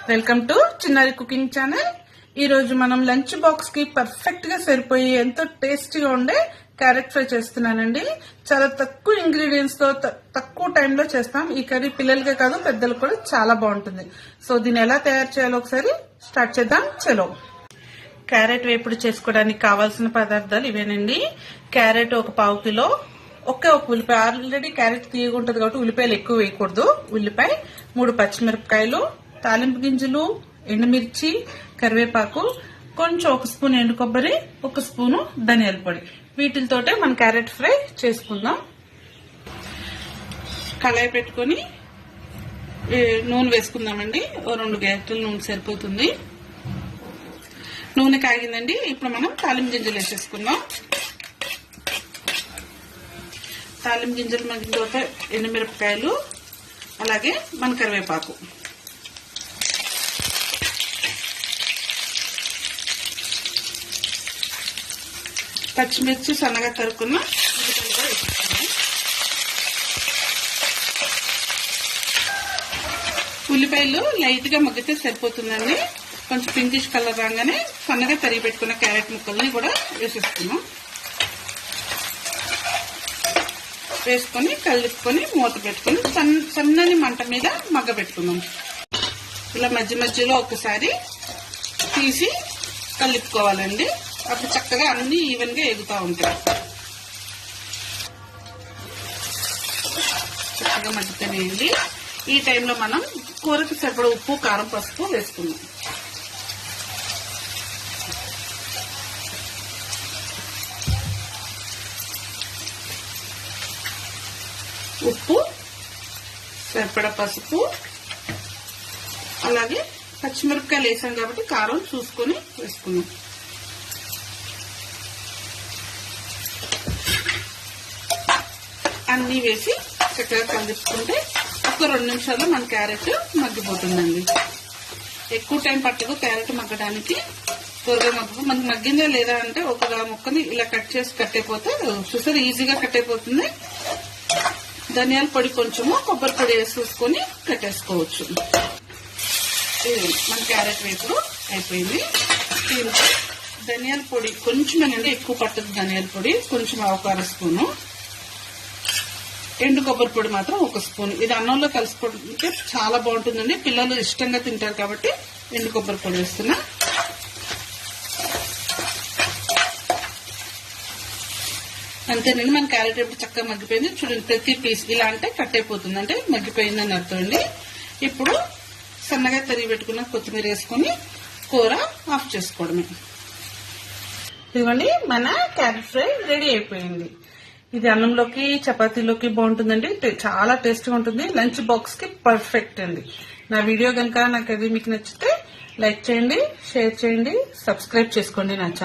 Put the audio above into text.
Welcome to చిన్నారి cooking channel. ఈ రోజు మనం లంచ్ బాక్స్ కి పర్ఫెక్ట్ గా సరిపోయి ఎంతో టేస్టీగా ఉండే క్యారెట్ ఫ్రై చేస్తున్నానండి. చాలా తక్కువ ఇంగ్రీడియంట్స్ తో తక్కువ టైంలో చేస్తాం. ఈ కర్రీ పిల్లలకే కాదు పెద్దలకు కూడా చాలా బాగుంటుంది. సో దీన్ని ఎలా తయారు చేయాలో ఒకసారి స్టార్ట్ చేద్దాం. చలో. క్యారెట్ వేపుడు చేసుకోవడానికి కావాల్సిన పదార్థాలు ఇవేనండి. క్యారెట్ ఒక 1/2 కిలో, ఒక ఉల్లిపాయ. ఆల్రెడీ క్యారెట్ తీయగా ఉంటుంది కాబట్టి ఉల్లిపాయలు ఎక్కువ వేయకూడదు. ఉల్లిపాయ, 3 పచ్చిమిరపకాయలు, తాలింపు గింజలు, ఎండుమిర్చి, కరివేపాకు, కొంచెం 1 స్పూన్ ఎండు కొబ్బరి, 1 స్పూను ధనియాల పొడి. వీటితోటే మనం క్యారెట్ ఫ్రై చేసుకుందాం. కళాయి పెట్టుకుని నూనె వేసుకుందామండి. 2 గరిటెల నూనె సరిపోతుంది. నూనె కాగిందండి. ఇప్పుడు మనం తాలింపు గింజలు వేసేసుకుందాం. తాలింపు గింజలు మగ్గిన తర్వాత ఎండుమిరపకాయలు, అలాగే మన కరివేపాకు, పచ్చిమిర్చి సన్నగా తరుక్కున్న ఉల్లిపాయలు కూడా వేసుకుంటాం. ఉల్లిపాయలు లైట్ గా మగ్గితే సరిపోతుందండి. కొంచెం పింకిష్ కలర్ రాగానే సన్నగా తరిగి పెట్టుకున్న క్యారెట్ ముక్కల్ని కూడా వేసేసుకున్నాం. వేసుకొని కలుపుకొని మూత పెట్టుకుని సన్నని మంట మీద మగ్గ పెట్టుకున్నాం. ఇలా మధ్య మధ్యలో ఒకసారి తీసి కలుపుకోవాలండి. అప్పుడు చక్కగా అన్ని ఈవెన్ గా ఎగుతూ ఉంటాయి. చక్కగా మగ్గిపోయినాయండి. ఈ టైంలో మనం కూరకి సరిపడా ఉప్పు, కారం, పసుపు వేసుకున్నాం. ఉప్పు, సరిపడా పసుపు, అలాగే పచ్చిమిరపకాయలు వేసాం కాబట్టి కారం చూసుకొని వేసుకున్నాం. అన్నీ వేసి చక్కగా కలుపుకుంటే ఒక 2 నిమిషాల్లో మన క్యారెట్ మగ్గిపోతుందండి. ఎక్కువ టైం పట్టదు క్యారెట్ మగ్గడానికి. త్వరగా మనకు మగ్గిందా లేదా అంటే ఒక ముక్కని ఇలా కట్ చేసి కట్టయిపోతే చూసారు ఈజీగా కట్ అయిపోతుంది. ధనియాల పొడి కొంచెము, కొబ్బరి పొడి వేసేసుకొని కట్టేసుకోవచ్చు. మన క్యారెట్ వేపుడు అయిపోయింది. ధనియాల పొడి కొంచెమేనండి, ఎక్కువ పట్టదు. ధనియాల పొడి కొంచెం 1 స్పూను, ఎండు కొబ్బరి పొడి మాత్రం 1 స్పూన్. ఇది అన్నంలో కలుసుకుంటే చాలా బాగుంటుందండి. పిల్లలు ఇష్టంగా తింటారు కాబట్టి ఎండు కొబ్బరి పొడి వేస్తున్నా. అంతేనండి, మన క్యారెట్ ఎప్పుడు చక్కగా మగ్గిపోయింది. చూడండి, ప్రతి పీస్ ఇలా అంటే కట్ అయిపోతుంది, అంటే మగ్గిపోయిందని అర్థం అండి. ఇప్పుడు సన్నగా తరిగి పెట్టుకున్న కొత్తిమీర వేసుకుని కూర ఆఫ్ చేసుకోవడమే. ఇదిగోండి, మన క్యారెట్ ఫ్రై రెడీ అయిపోయింది. ఇది అన్నంలోకి, చపాతీలోకి బాగుంటుందండి. చాలా టేస్ట్గా ఉంటుంది. లంచ్ బాక్స్ కి పర్ఫెక్ట్ అండి. నా వీడియో కనుక నాకు అది మీకు నచ్చితే లైక్ చేయండి, షేర్ చేయండి, సబ్స్క్రైబ్ చేసుకోండి నా ఛానల్.